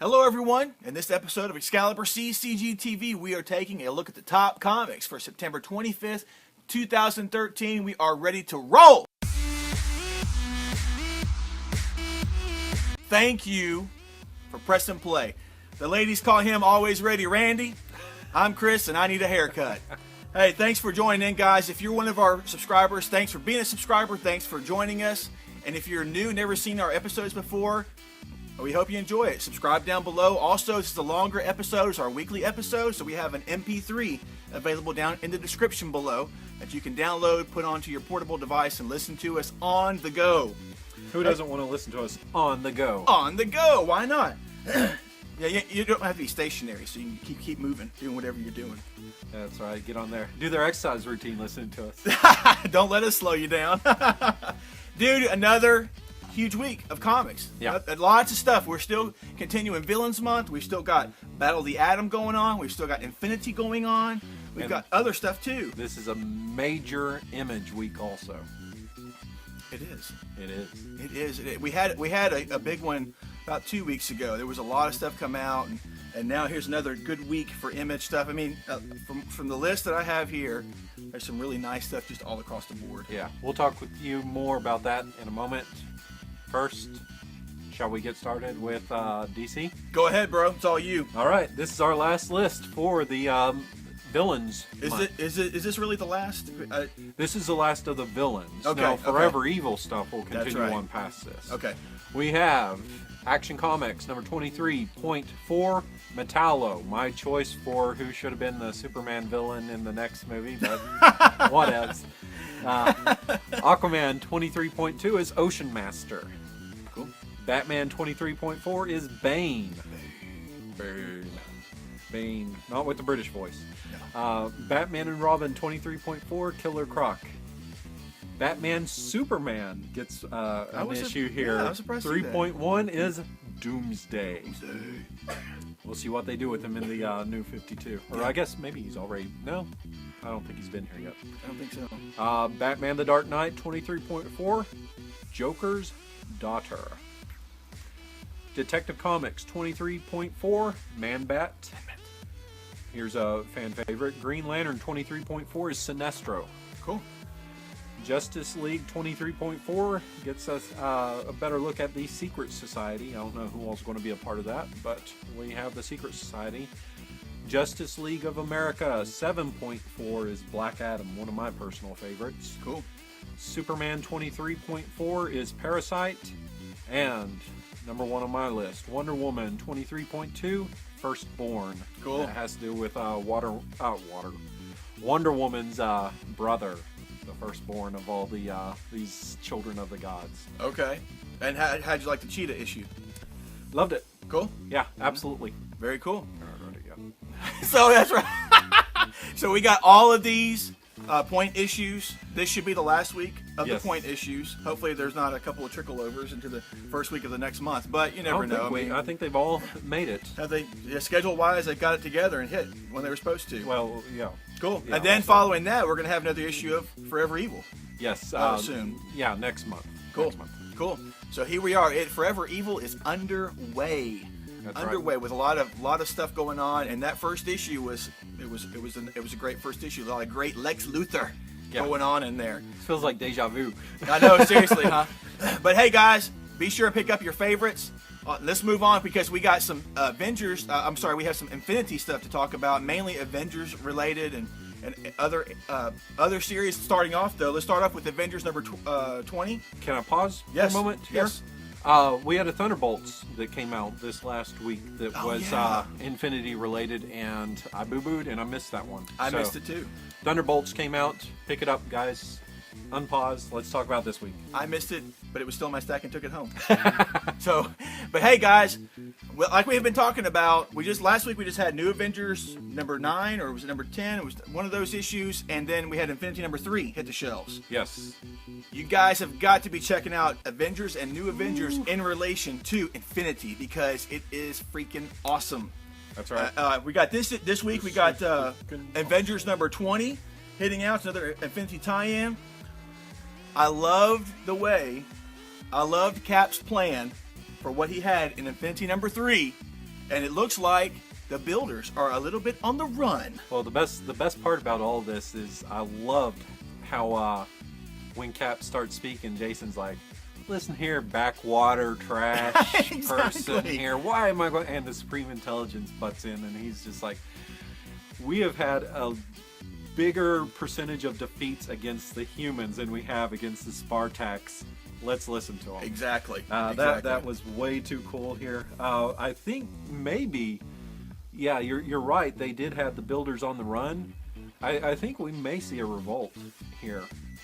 Hello everyone, in this episode of ExcaliburCCGTV, we are taking a look at the top comics for September 25th, 2013. We are ready to roll! Thank you for pressing play. The ladies call him Always Ready Randy. I'm Chris and I need a haircut. Hey, thanks for joining in, guys. If you're one of our subscribers, thanks for being a subscriber. Thanks for joining us. And if you're new, never seen our episodes before, we hope you enjoy it. Subscribe down below. Also, this is the longer episodes, our weekly episodes, so we have an MP3 available down in the description below that you can download, put onto your portable device, and listen to us on the go. Who doesn't want to listen to us on the go? On the go, why not? Yeah, you don't have to be stationary, so you can keep moving, doing whatever you're doing. That's right, get on there. Do their exercise routine listening to us. Don't let us slow you down. Dude, another huge week of comics. Yeah. Lots of stuff. We're still continuing Villains Month. We've still got Battle of the Atom going on. We've still got Infinity going on. We've got other stuff too. This is a major Image week also. It is. It is. It is. We had a big one about 2 weeks ago. There was a lot of stuff come out, and now here's another good week for Image stuff. I mean, from the list that I have here, there's some really nice stuff just all across the board. Yeah, we'll talk with you more about that in a moment. First, shall we get started with DC? Go ahead, bro. It's all you. All right, this is our last list for the villains. Is this really the last? This is the last of the villains. Okay. Now, Forever Evil stuff will continue right. on past this. Okay. We have Action Comics number 23.4, Metallo. My choice for who should have been the Superman villain in the next movie, but what else? Aquaman 23.2 is Ocean Master. Cool. Batman 23.4 is Bane. Bane. Not with the British voice. Batman and Robin 23.4, Killer Croc. Batman Superman gets an issue here. Yeah, I was surprised to see that. 3.1 is Doomsday. We'll see what they do with him in the new 52. Or I guess maybe he's already... No, I don't think he's been here yet. I don't think so. Batman the Dark Knight 23.4, Joker's Daughter. Detective Comics 23.4, Man-Bat. Here's a fan favorite. Green Lantern 23.4 is Sinestro. Cool. Justice League 23.4 gets us a better look at the Secret Society. I don't know who else is going to be a part of that, but we have the Secret Society. Justice League of America 7.4 is Black Adam, one of my personal favorites. Cool. Superman 23.4 is Parasite. And number one on my list, Wonder Woman 23.2, Firstborn. Cool. That has to do with Wonder Woman's brother. The firstborn of all the these children of the gods. Okay. And how'd you like the Cheetah issue? Loved it. Cool. Yeah, absolutely. Very cool. So that's right. So we got all of these point issues. This should be the last week of the point issues. Hopefully there's not a couple of trickle overs into the first week of the next month, but you never know. I think they've all made it. Schedule wise, they got it together and hit when they were supposed to. Well, yeah. Cool. Yeah, and then following that, we're going to have another issue of Forever Evil. Yes. Soon. Yeah, next month. Cool. Next month. Cool. So here we are. Forever Evil is underway. That's underway with a lot of stuff going on, and that first issue was a great first issue. A lot of great Lex Luthor going on in there. It feels like deja vu. I know, seriously, huh? But hey, guys, be sure to pick up your favorites. Let's move on because we got some Avengers. We have some Infinity stuff to talk about, mainly Avengers related and other series. Starting off though, let's start off with Avengers number 20. Can I pause for a moment here? Yes. We had a Thunderbolts that came out this last week that was Infinity related, and I boo-booed and I missed that one. I missed it too. Thunderbolts came out. Pick it up, guys. Unpause. Let's talk about this week. I missed it, but it was still in my stack and took it home. But hey, guys, like we have been talking about, last week we just had New Avengers number 9, or was it number 10? It was one of those issues, and then we had Infinity number 3 hit the shelves. Yes. You guys have got to be checking out Avengers and New Avengers in relation to Infinity because it is freaking awesome. That's right. We got this week. We got Avengers number 20 hitting out. It's another Infinity tie-in. I loved Cap's plan for what he had in Infinity number 3 and it looks like the builders are a little bit on the run. Well, the best part about all this is I loved how when Cap starts speaking, Jason's like, "Listen here, backwater trash person here. Why am I going?" And the Supreme Intelligence butts in, and he's just like, "We have had a bigger percentage of defeats against the humans than we have against the Spartax. Let's listen to them." Exactly. That was way too cool here. I think maybe, yeah, you're right. They did have the builders on the run. I think we may see a revolt here.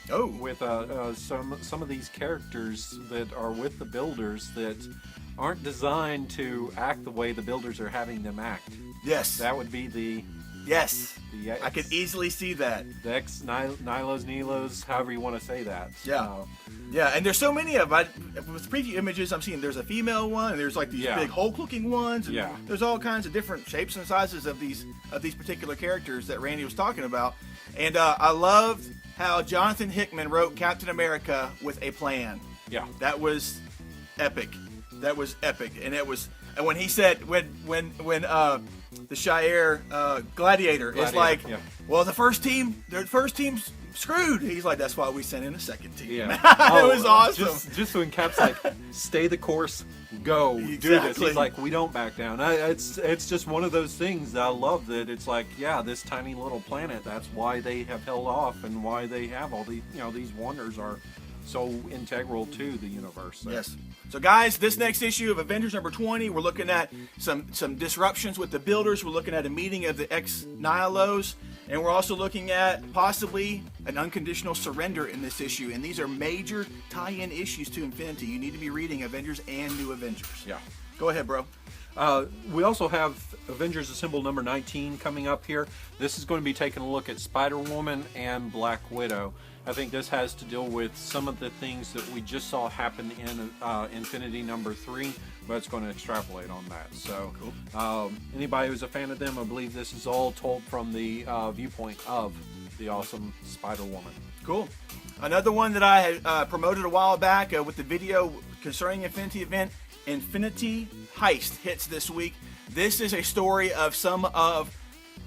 Oh, With some of these characters that are with the builders that aren't designed to act the way the builders are having them act. yes. That would be the Yes. X, I could easily see that. the Nilos, however you want to say that. Yeah. Yeah, and there's so many of them. With preview images, I'm seeing there's a female one, and there's like these Yeah. big Hulk-looking ones. And Yeah. there's all kinds of different shapes and sizes of these particular characters that Randy was talking about. And I loved how Jonathan Hickman wrote Captain America with a plan. Yeah. That was epic. That was epic, and when he said when the Shire Gladiator is like, yeah. well, the first team's screwed. He's like, that's why we sent in a second team. Yeah. It was awesome. Just when Cap's like, stay the course, go, do this. Exactly. He's like, we don't back down. It's just one of those things that I love, that it's like, yeah, this tiny little planet, that's why they have held off and why they have all these, these wonders are so integral to the universe. So. Yes. So guys, this next issue of Avengers number 20, we're looking at some disruptions with the builders. We're looking at a meeting of the ex-Nihilos, and we're also looking at possibly an unconditional surrender in this issue. And these are major tie-in issues to Infinity. You need to be reading Avengers and New Avengers. Yeah. Go ahead, bro. We also have Avengers Assemble number 19 coming up here. This is going to be taking a look at Spider-Woman and Black Widow. I think this has to deal with some of the things that we just saw happen in Infinity number 3, but it's going to extrapolate on that. So, cool. Anybody who's a fan of them, I believe this is all told from the viewpoint of the awesome Spider-Woman. Cool. Another one that I had promoted a while back with the video concerning Infinity event, Infinity Heist, hits this week. This is a story of some of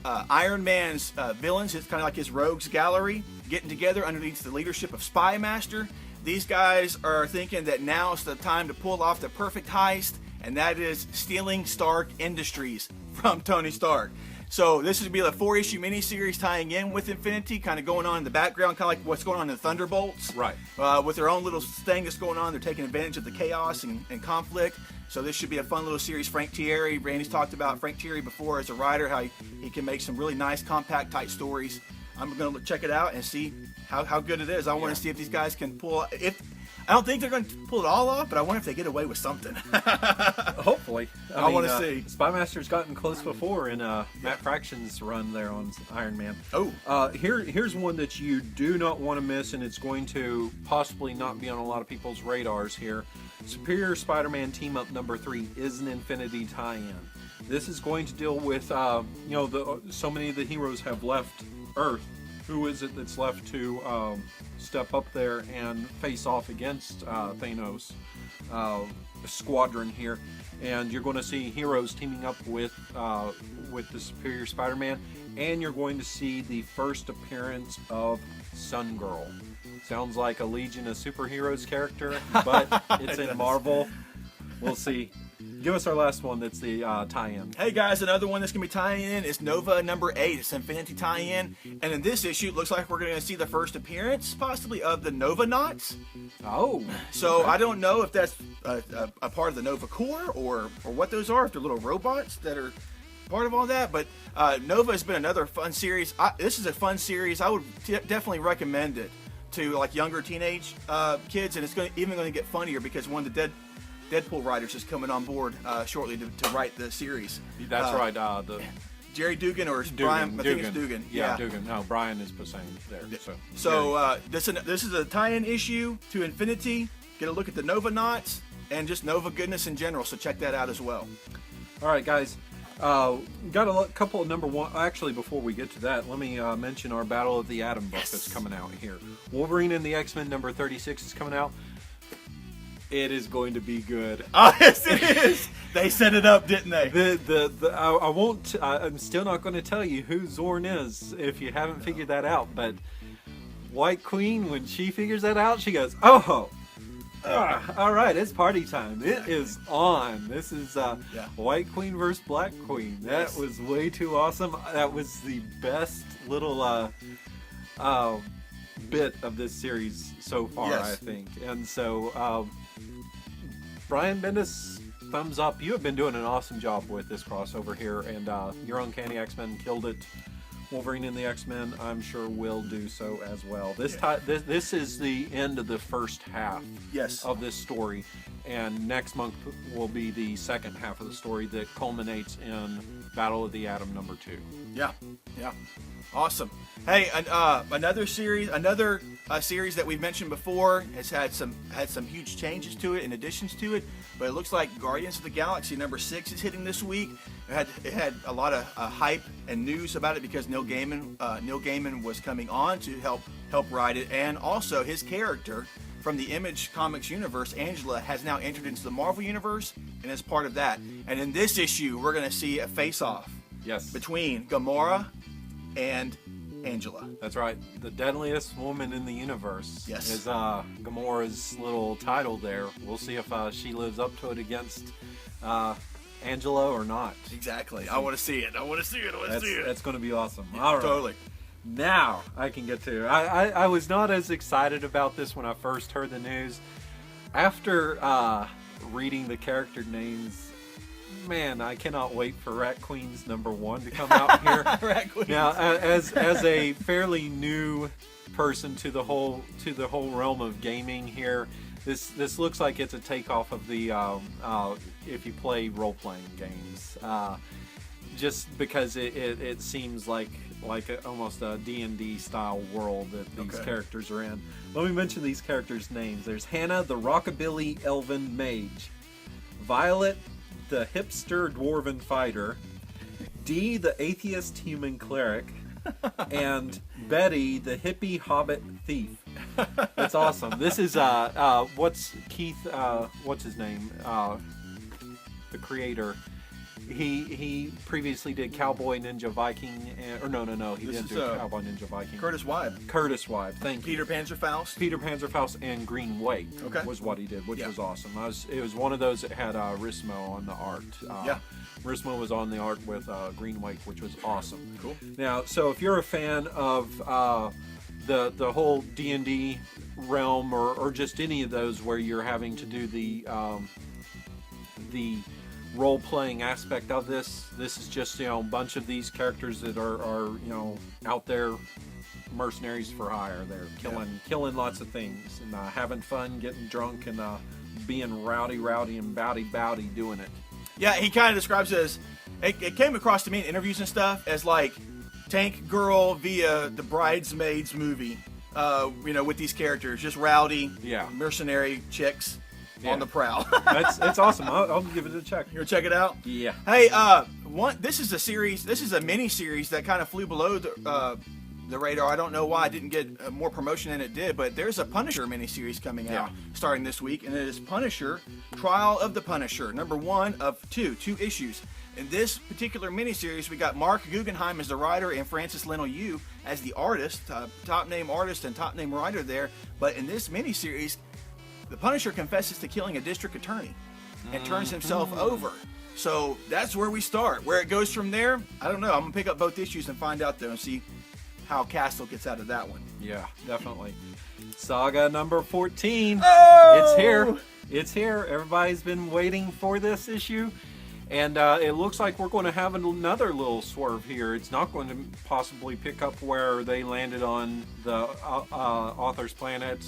Iron Man's villains. It's kind of like his rogues gallery getting together underneath the leadership of Spy Master. These guys are thinking that now is the time to pull off the perfect heist, and that is stealing Stark Industries from Tony Stark. So this is going to be a 4-issue miniseries tying in with Infinity, kind of going on in the background, kind of like what's going on in the Thunderbolts. Right. With their own little thing that's going on. They're taking advantage of the chaos and conflict. So this should be a fun little series. Frank Thierry, Randy's talked about Frank Thierry before as a writer, how he can make some really nice, compact, tight stories. I'm going to check it out and see how good it is. I want to see if these guys can pull. I don't think they're going to pull it all off, but I wonder if they get away with something. Hopefully. I want to see. Spy Master's gotten close before in Matt Fraction's run there on Iron Man. Oh. Here's one that you do not want to miss, and it's going to possibly not be on a lot of people's radars here. Superior Spider-Man Team Up number 3 is an Infinity tie-in. This is going to deal with, so many of the heroes have left Earth. Who is it that's left to step up there and face off against Thanos' squadron here? And you're going to see heroes teaming up with the Superior Spider-Man, and you're going to see the first appearance of Sun Girl. Sounds like a Legion of Superheroes character, but it's in Marvel. We'll see. Give us our last one that's the tie-in. Hey guys, another one that's going to be tying in is Nova number 8. It's Infinity tie-in. And in this issue, it looks like we're going to see the first appearance, possibly, of the Nova Knots. Oh. So okay. I don't know if that's a part of the Nova Corps or what those are, if they're little robots that are part of all that. But Nova has been another fun series. This is a fun series. I would definitely recommend it to like younger teenage kids. And it's even going to get funnier because one of the Deadpool writers is coming on board shortly to write the series. That's right. The Jerry Dugan or Dugan, Brian? I think it's Dugan. Yeah, Dugan. No, Brian is Posehn there. This is a tie-in issue to Infinity. Get a look at the Nova Knots and just Nova goodness in general. So check that out as well. All right, guys. Got a couple of number one. Actually, before we get to that, let me mention our Battle of the Atom book that's coming out here. Wolverine and the X-Men number 36 is coming out. It is going to be good. Oh, yes, it is. They set it up, didn't they? I won't. I'm still not going to tell you who Zorn is if you haven't figured that out. But White Queen, when she figures that out, she goes, "Oh, all right, it's party time. It is on. This is White Queen versus Black Queen. That was way too awesome. That was the best little bit of this series so far, I think. And so, Brian Bendis, thumbs up. You have been doing an awesome job with this crossover here, and your Uncanny X-Men killed it. Wolverine and the X-Men, I'm sure, will do so as well. This is the end of the first half of this story, and next month will be the second half of the story that culminates in Battle of the Atom #2. Yeah. Awesome. Hey, another series that we've mentioned before has had some huge changes to it and additions to it. But it looks like Guardians of the Galaxy #6 is hitting this week. It had a lot of hype and news about it because Neil Gaiman was coming on to help write it, and also his character from the Image Comics universe, Angela, has now entered into the Marvel universe and is part of that. And in this issue, we're going to see a face-off between Gamora and Angela. That's right. The deadliest woman in the universe is Gamora's little title there. We'll see if she lives up to it against Angela or not. Exactly. I want to see it. That's going to be awesome. Yeah, all right. Totally. Now I can get to it. I was not as excited about this when I first heard the news. After reading the character names, man, I cannot wait for Rat Queens #1 to come out here. Rat Queens. Now, as a fairly new person to the whole realm of gaming here, this looks like it's a takeoff of the if you play role-playing games, just because it seems like almost a D&D style world that these characters are in. Let me mention these characters' names. There's Hannah, the Rockabilly Elven Mage; Violet, the hipster dwarven fighter; Dee, the atheist human cleric; and Betty, the hippie hobbit thief. That's awesome. This is what's his name? The creator. He previously did Cowboy Ninja Viking, he didn't do Cowboy Ninja Viking. Curtis Wibe. Thank you. Peter Panzerfaust and Green Wake was what he did, which was awesome. It was one of those that had Rismo on the art. Rismo was on the art with Green Wake, which was awesome. Cool. Now, so if you're a fan of the whole D&D realm, or just any of those where you're having to do the role-playing aspect of this is just a bunch of these characters that are out there, mercenaries for hire. They're killing lots of things and having fun, getting drunk, and being rowdy and bowdy doing it. Yeah, he kind of describes it as, it came across to me in interviews and stuff as like Tank Girl via the Bridesmaids movie, with these characters, just rowdy, mercenary chicks on the prowl. It's awesome. I'll give it a check. You want to check it out? Yeah. Hey, this is a mini series that kind of flew below the radar. I don't know why it didn't get more promotion than it did, but there's a Punisher miniseries coming out starting this week, and it is Punisher: Trial of the Punisher, #1 of 2 issues. In this particular miniseries, we got Mark Guggenheim as the writer and Francis Leno Yu as the artist, top name artist and top name writer there. But in this miniseries, the Punisher confesses to killing a district attorney and turns himself over. So that's where we start. Where it goes from there, I don't know. I'm going to pick up both issues and find out, though, and see how Castle gets out of that one. Yeah, definitely. Saga #14. Oh! It's here. Everybody's been waiting for this issue. And it looks like we're going to have another little swerve here. It's not going to possibly pick up where they landed on the author's planet,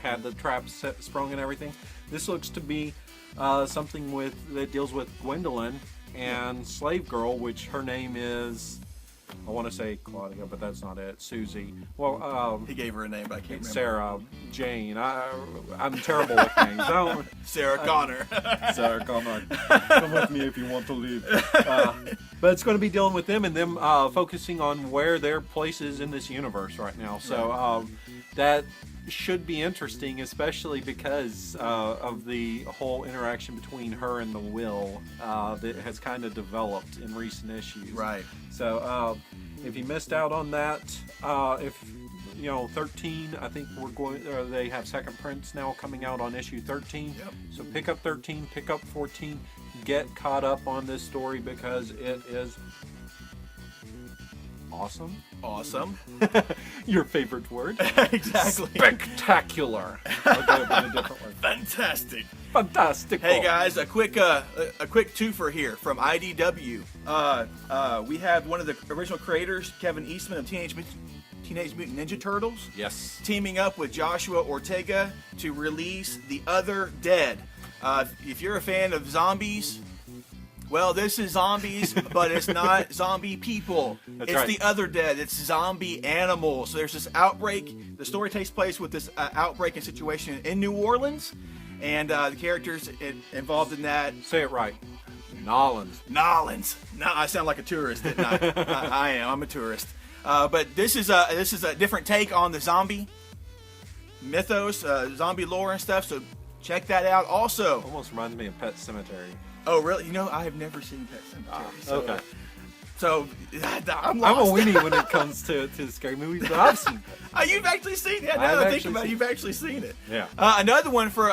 had the traps sprung and everything. This looks to be something that deals with Gwendolyn and Slave Girl, which her name is, I want to say Claudia, but that's not it. Susie. Well, he gave her a name, but I can't remember. Sarah, Jane. I'm terrible with names. Sarah Connor. Sarah Connor. Come with me if you want to leave. But it's going to be dealing with them and them focusing on where their place is in this universe right now. So that should be interesting, especially because of the whole interaction between her and the Will that has kind of developed in recent issues. Right. So if you missed out on that, if 13, I think they have second prints now coming out on issue 13. Yep. So pick up 13, pick up 14, get caught up on this story because it is awesome. Awesome. Your favorite word. Exactly. Spectacular. I'll go in a different word. Fantastic. Fantastic. Hey guys, a quick twofer here from IDW. We have one of the original creators, Kevin Eastman of Teenage Mutant Ninja Turtles. Yes. Teaming up with Joshua Ortega to release The Other Dead. If you're a fan of zombies, well, this is zombies, but it's not zombie people. It's right. The Other Dead. It's zombie animals. So there's this outbreak. The story takes place with this outbreak and situation in New Orleans, and the characters involved in that. Say it right. Nolans. No, I sound like a tourist, didn't I? I am. I'm a tourist. But this is a different take on the zombie mythos, zombie lore and stuff. So check that out. Also, Almost reminds me of Pet Cemetery. oh really? I have never seen Pet Sematary. Okay. So I'm I'm a lost. weenie when it comes to scary movies, but I've seen Pet. You've actually seen it. Now I've that I think actually about it, seen you've actually seen it. Yeah. Another one for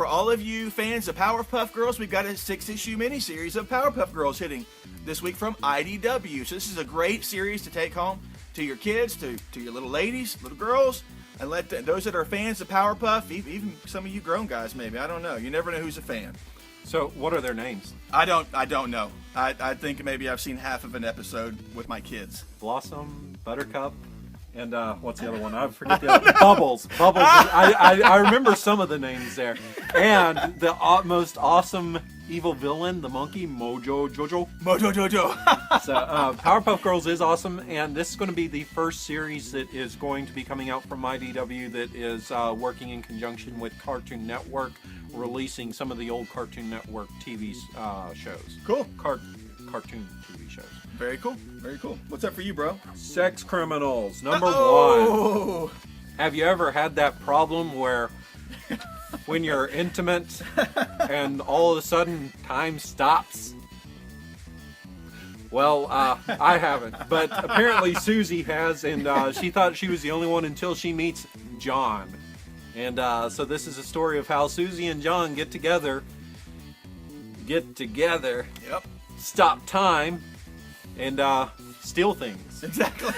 all of you fans of Powerpuff Girls. We've got a 6-issue miniseries of Powerpuff Girls hitting this week from IDW. So this is a great series to take home to your kids, to your little ladies, little girls, and let those that are fans of Powerpuff, even some of you grown guys maybe. I don't know. You never know who's a fan. So what are their names? I don't know. I think maybe I've seen half of an episode with my kids. Blossom, Buttercup, and what's the other one? I forget the other. Bubbles. I remember some of the names there. And the most awesome evil villain, the monkey, Mojo Jojo. Mojo Jojo. So Powerpuff Girls is awesome, and this is going to be the first series that is going to be coming out from IDW that is working in conjunction with Cartoon Network, releasing some of the old Cartoon Network TV shows. Cool. Cartoon TV shows. Very cool. Very cool. What's up for you, bro? Sex criminals, number one. Oh. Have you ever had that problem where when you're intimate and all of a sudden time stops? Well, I haven't, but apparently Susie has, and she thought she was the only one until she meets John. And so this is a story of how Susie and John get together, Yep. stop time, and steal things. Exactly.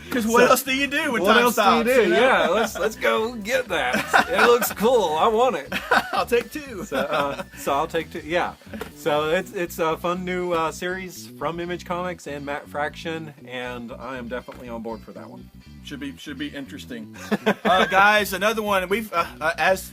Because what else do you do when What time else stops? do you do? you know? Yeah, let's go get that. It looks cool. I want it. I'll take two. So I'll take two. Yeah. So it's a fun new series from Image Comics and Matt Fraction, and I am definitely on board for that one. Should be interesting. Guys, another one. We've as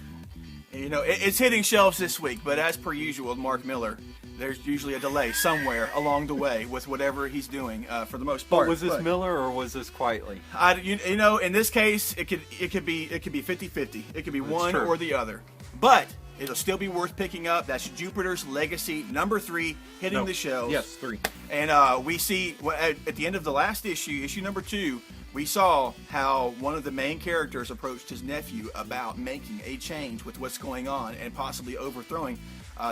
you know, it's hitting shelves this week, but as per usual, Mark Miller, there's usually a delay somewhere along the way with whatever he's doing for the most part. Was this Miller or was this Quietly? You know, in this case, it could be 50-50. It could be one true. or the other. But it'll still be worth picking up. That's Jupiter's Legacy number 3 hitting the shelves. Yes, 3. And we see at the end of the last issue number 2, we saw how one of the main characters approached his nephew about making a change with what's going on and possibly overthrowing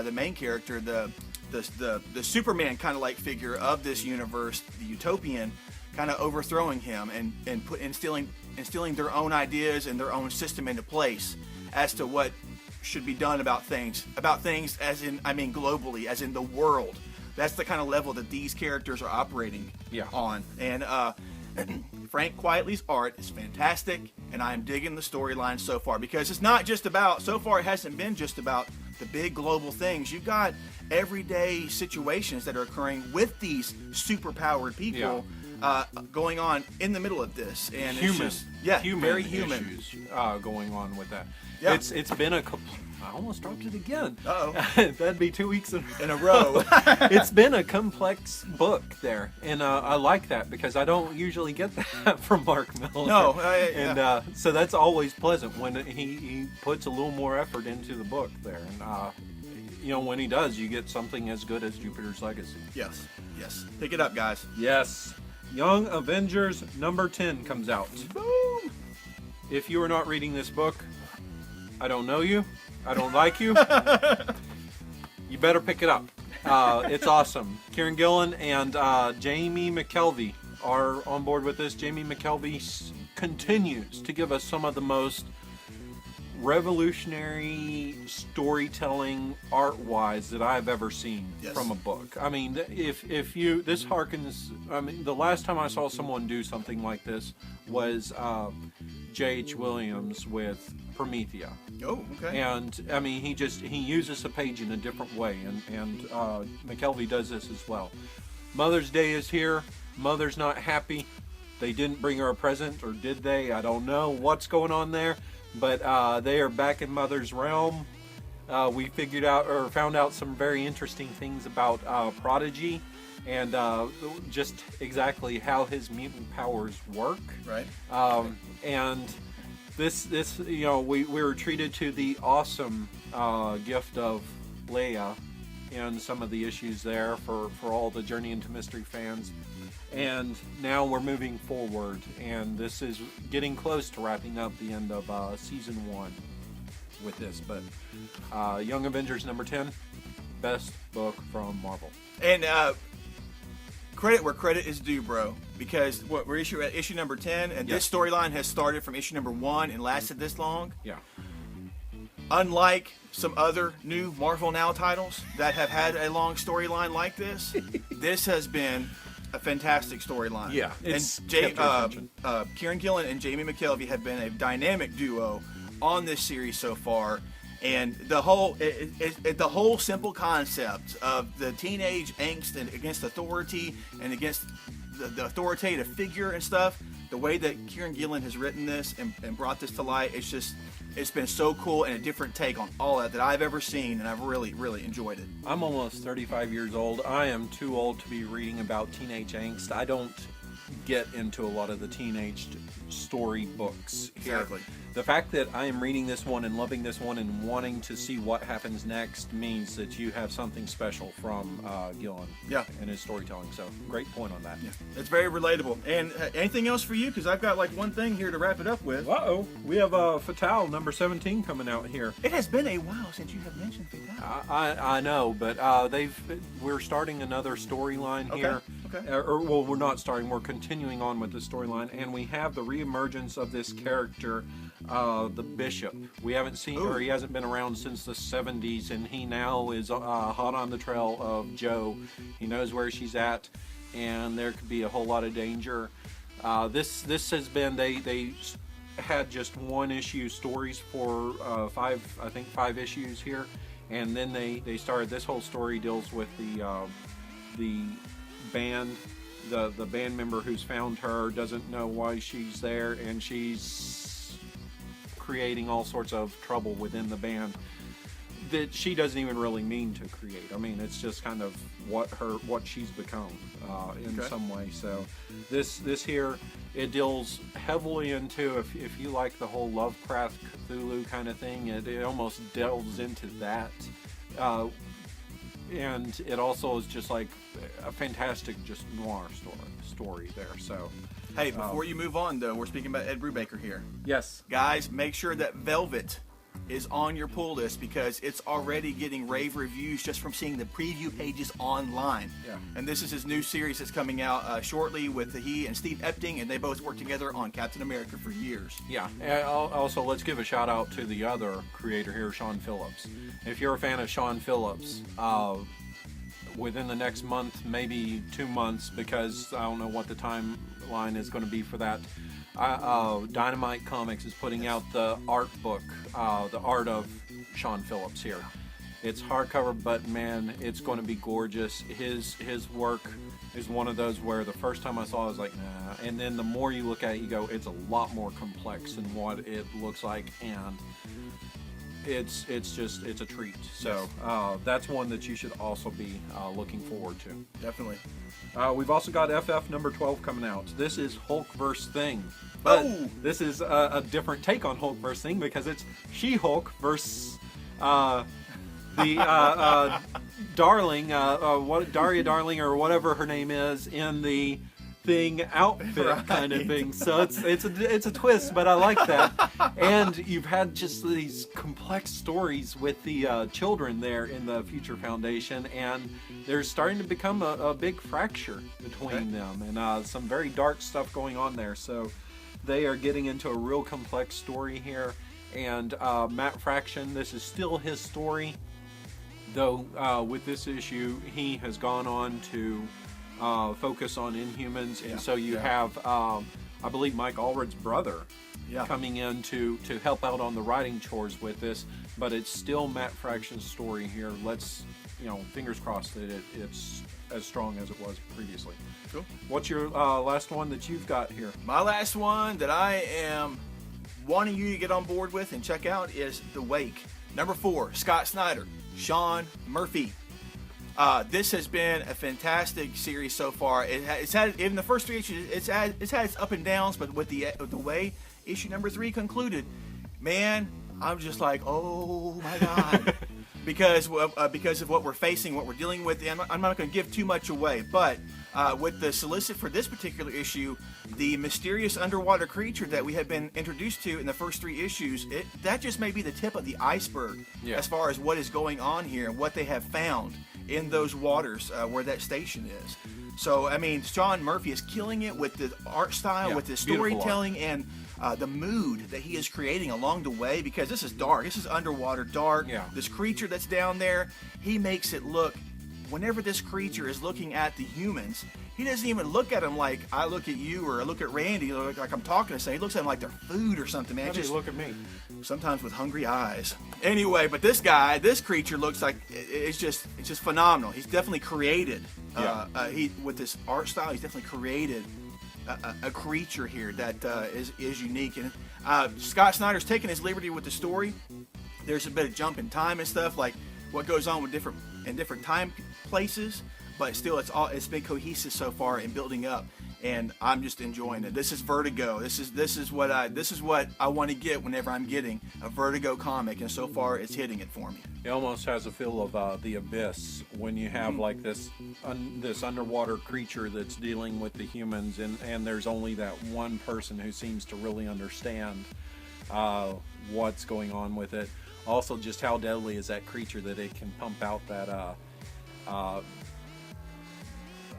the main character, the Superman kind of like figure of this universe, the Utopian, kind of overthrowing him and instilling their own ideas and their own system into place as to what should be done about things as in, I mean, globally, as in the world. That's the kind of level that these characters are operating on. And Frank Quietly's art is fantastic, and I'm digging the storyline so far, because it's not just about, so far it hasn't been just about the big global things. You've got everyday situations that are occurring with these super-powered people going on in the middle of this. And Human. it's just, human very human. issues going on with that. Yeah. It's been I almost dropped it again. Uh-oh. That'd be 2 weeks In a row. It's been a complex book there, and I like that because I don't usually get that from Mark Miller. No, and so that's always pleasant when he puts a little more effort into the book there, and you know, when he does, you get something as good as Jupiter's Legacy. Yes. Pick it up, guys. Yes. Young Avengers number 10 comes out. Boom. if you are not reading this book, I don't know you. I don't like you. You better pick it up. It's awesome. Kieran Gillen and Jamie McKelvey are on board with this. Jamie McKelvey continues to give us some of the most revolutionary storytelling art-wise that I've ever seen from a book. I mean, if you, this harkens, I mean, the last time I saw someone do something like this was J.H. Williams with Promethea. Oh, okay. And I mean, he uses a page in a different way, and McKelvey does this as well. Mother's Day is here. Mother's not happy. They didn't bring her a present, or did they? I don't know what's going on there. But they are back in Mother's realm. We figured out, or found out, some very interesting things about Prodigy, and just exactly how his mutant powers work. Right. And this, you know, we were treated to the awesome gift of Leia and some of the issues there for all the Journey into Mystery fans. And now we're moving forward, and this is getting close to wrapping up the end of season 1 with this. But Young Avengers number 10, best book from Marvel. And credit where credit is due, bro. Because we're at issue number 10, and this storyline has started from issue number 1 and lasted this long. Yeah. Unlike some other new Marvel Now titles that have had a long storyline like this, this has been a fantastic storyline. Yeah, it's and Kieran Gillen and Jamie McKelvey have been a dynamic duo on this series so far, and the whole simple concept of the teenage angst and against authority and against the authoritative figure and stuff. The way that Kieran Gillen has written this and brought this to light, it's been so cool and a different take on all that I've ever seen, and I've really, really enjoyed it. I'm almost 35 years old. I am too old to be reading about teenage angst. I don't get into a lot of the teenage story books here. Exactly. The fact that I am reading this one and loving this one and wanting to see what happens next means that you have something special from Gillen and his storytelling. So, great point on that. Yeah. It's very relatable. And anything else for you? Because I've got like one thing here to wrap it up with. Uh-oh. We have Fatale number 17 coming out here. It has been a while since you have mentioned Fatale. I know, but we're starting another storyline here. Okay. Well, we're not starting. We're continuing on with the storyline, and we have the reemergence of this character, the Bishop. We haven't seen her. He hasn't been around since the 70s, and he now is hot on the trail of Jo. He knows where she's at, and there could be a whole lot of danger. This has been, they had just one issue stories for five issues here, and then they started, this whole story deals with the band, the band member who's found her doesn't know why she's there, and she's creating all sorts of trouble within the band that she doesn't even really mean to create. I mean, it's just kind of what she's become in some way. So this here, it deals heavily into, if you like the whole Lovecraft Cthulhu kind of thing, it almost delves into that. And it also is just like a fantastic, just noir story there. So, hey, before you move on, though, we're speaking about Ed Brubaker here. Yes, guys, make sure that Velvet is on your pull list, because it's already getting rave reviews just from seeing the preview pages online. Yeah. And this is his new series that's coming out shortly with he and Steve Epting, and they both worked together on Captain America for years. Yeah. And also, let's give a shout out to the other creator here, Sean Phillips. If you're a fan of Sean Phillips, within the next month, maybe 2 months, because I don't know what the timeline is going to be for that, Dynamite Comics is putting out the art book, the art of Sean Phillips here. It's hardcover, but man, it's going to be gorgeous. His work is one of those where the first time I saw it, I was like, nah. And then the more you look at it, you go, it's a lot more complex than what it looks like, and it's a treat. So that's one that you should also be looking forward to. Definitely. We've also got FF number 12 coming out. This is Hulk vs. Thing. But this is a different take on Hulk vs. Thing, because it's She-Hulk versus the Darling, Daria Darling, or whatever her name is, in the outfit Right. kind of thing. So it's a twist, but I like that. And you've had just these complex stories with the children there in the Future Foundation, and there's starting to become a big fracture between them, and some very dark stuff going on there. So they are getting into a real complex story here. And Matt Fraction, this is still his story, though with this issue he has gone on to focus on Inhumans, and so you have I believe Mike Allred's brother coming in to help out on the writing chores with this, but it's still Matt Fraction's story here. Let's, fingers crossed that it's as strong as it was previously. Cool. What's your last one that you've got here? My last one that I am wanting you to get on board with and check out is The Wake. Number 4, Scott Snyder, Sean Murphy. This has been a fantastic series so far. It's had, even the first 3 issues, it's had its up and downs, but with the way issue number 3 concluded, man, I'm just like, oh my God. because of what we're facing, what we're dealing with. And I'm not going to give too much away, but with the solicit for this particular issue, the mysterious underwater creature that we have been introduced to in the first 3 issues, that just may be the tip of the iceberg as far as what is going on here and what they have found in those waters where that station is. So, I mean, Sean Murphy is killing it with the art style, with the storytelling, and the mood that he is creating along the way, because this is dark. This is underwater dark. This creature that's down there, he makes it look, whenever this creature is looking at the humans, he doesn't even look at them like I look at you or I look at Randy, like I'm talking to somebody. He looks at them like they're food or something, man. How do you look at me? Sometimes with hungry eyes. Anyway, but this creature looks like it's just phenomenal. He's definitely created. He with this art style, he's definitely created a creature here that is unique. And Scott Snyder's taking his liberty with the story. There's a bit of jump in time and stuff, like what goes on with different time places, but still it's been cohesive so far in building up, and I'm just enjoying it. This is Vertigo. This is what I want to get whenever I'm getting a Vertigo comic, and so far it's hitting it for me. It almost has a feel of The Abyss when you have like this underwater creature that's dealing with the humans, and there's only that one person who seems to really understand what's going on with it. Also, just how deadly is that creature that it can pump out that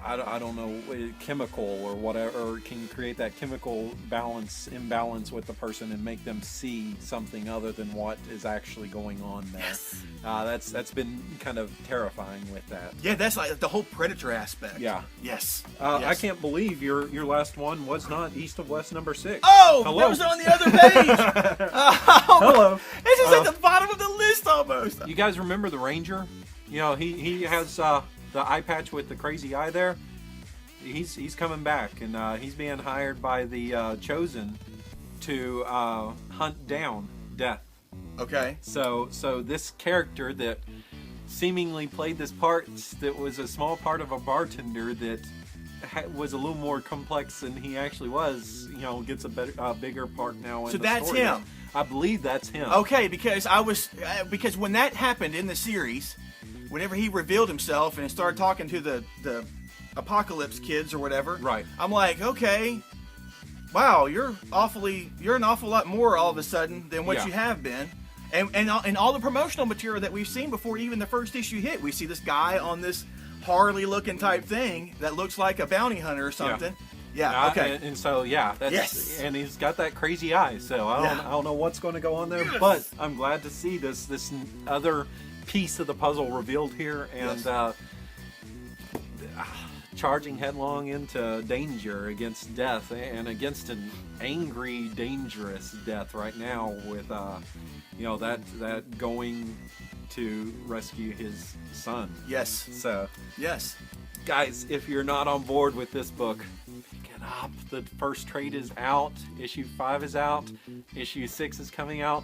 I don't know, chemical or whatever, or can create that chemical imbalance with the person and make them see something other than what is actually going on there. Yes. That's been kind of terrifying with that. Yeah, that's like the whole Predator aspect. Yeah. Yes. I can't believe your last one was not East of West number 6. Oh, hello. That was on the other page. Hello. This is at the bottom of the list almost. You guys remember the Ranger? He has the eye patch with the crazy eye there. He's coming back, and he's being hired by the Chosen to hunt down Death. Okay. So this character that seemingly played this part, that was a small part of a bartender that was a little more complex than he actually was, gets a bigger part now. So that's him. I believe that's him. Okay, because because when that happened in the series, whenever he revealed himself and started talking to the Apocalypse kids or whatever, right? I'm like, okay, wow, you're an awful lot more all of a sudden than what you have been, and all the promotional material that we've seen before even the first issue hit, we see this guy on this Harley looking type thing that looks like a bounty hunter or something. Yeah. Okay. And so that's and he's got that crazy eye. So I don't know what's going to go on there, but I'm glad to see this other piece of the puzzle revealed here, and charging headlong into danger against Death, and against an angry, dangerous Death right now, with that going to rescue his son. Yes. So guys, if you're not on board with this book, pick it up. The first trade is out. Issue 5 is out. Issue 6 is coming out.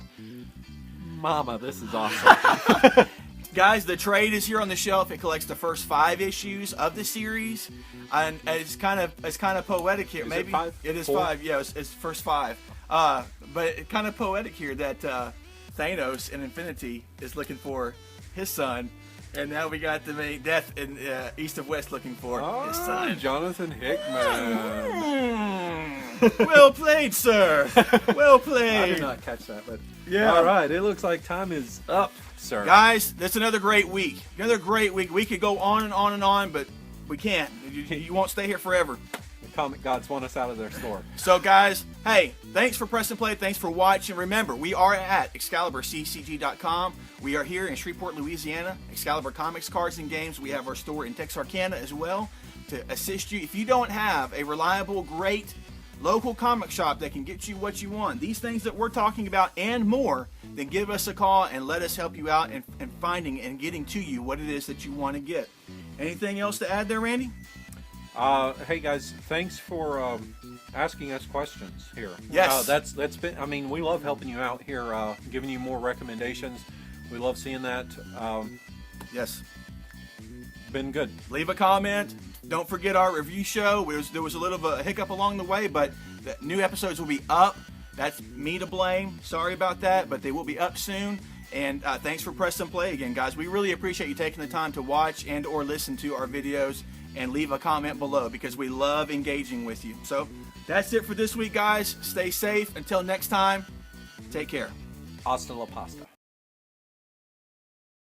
Mama, this is awesome. Guys, the trade is here on the shelf. It collects the first 5 issues of the series, and it's kind of poetic here. Is maybe it 5? It is 4? 5. Yeah, it's first 5. But it's kind of poetic here that Thanos in Infinity is looking for his son, And now we got the main Death in East of West looking for his son. Jonathan Hickman. Well played, sir. Well played. I did not catch that, but Yeah. All right, it looks like time is up, sir. Guys, that's another great week. Another great week. We could go on and on and on, but we can't. You won't stay here forever. The comic gods want us out of their store. So, guys, hey, thanks for pressing play. Thanks for watching. Remember, we are at ExcaliburCCG.com. We are here in Shreveport, Louisiana. Excalibur Comics, Cards, and Games. We have our store in Texarkana as well to assist you. If you don't have a reliable, great local comic shop that can get you what you want, these things that we're talking about and more, then give us a call and let us help you out in finding and getting to you what it is that you want to get. Anything else to add there, Randy? Hey guys, thanks for asking us questions here. Yes. That's been. I mean, we love helping you out here, giving you more recommendations. We love seeing that. Yes. Been good. Leave a comment. Don't forget our review show. There was a little bit of a hiccup along the way, but the new episodes will be up. That's me to blame. Sorry about that, but they will be up soon. And thanks for pressing play again, guys. We really appreciate you taking the time to watch and or listen to our videos, and leave a comment below because we love engaging with you. So that's it for this week, guys. Stay safe. Until next time, take care. Hasta la pasta.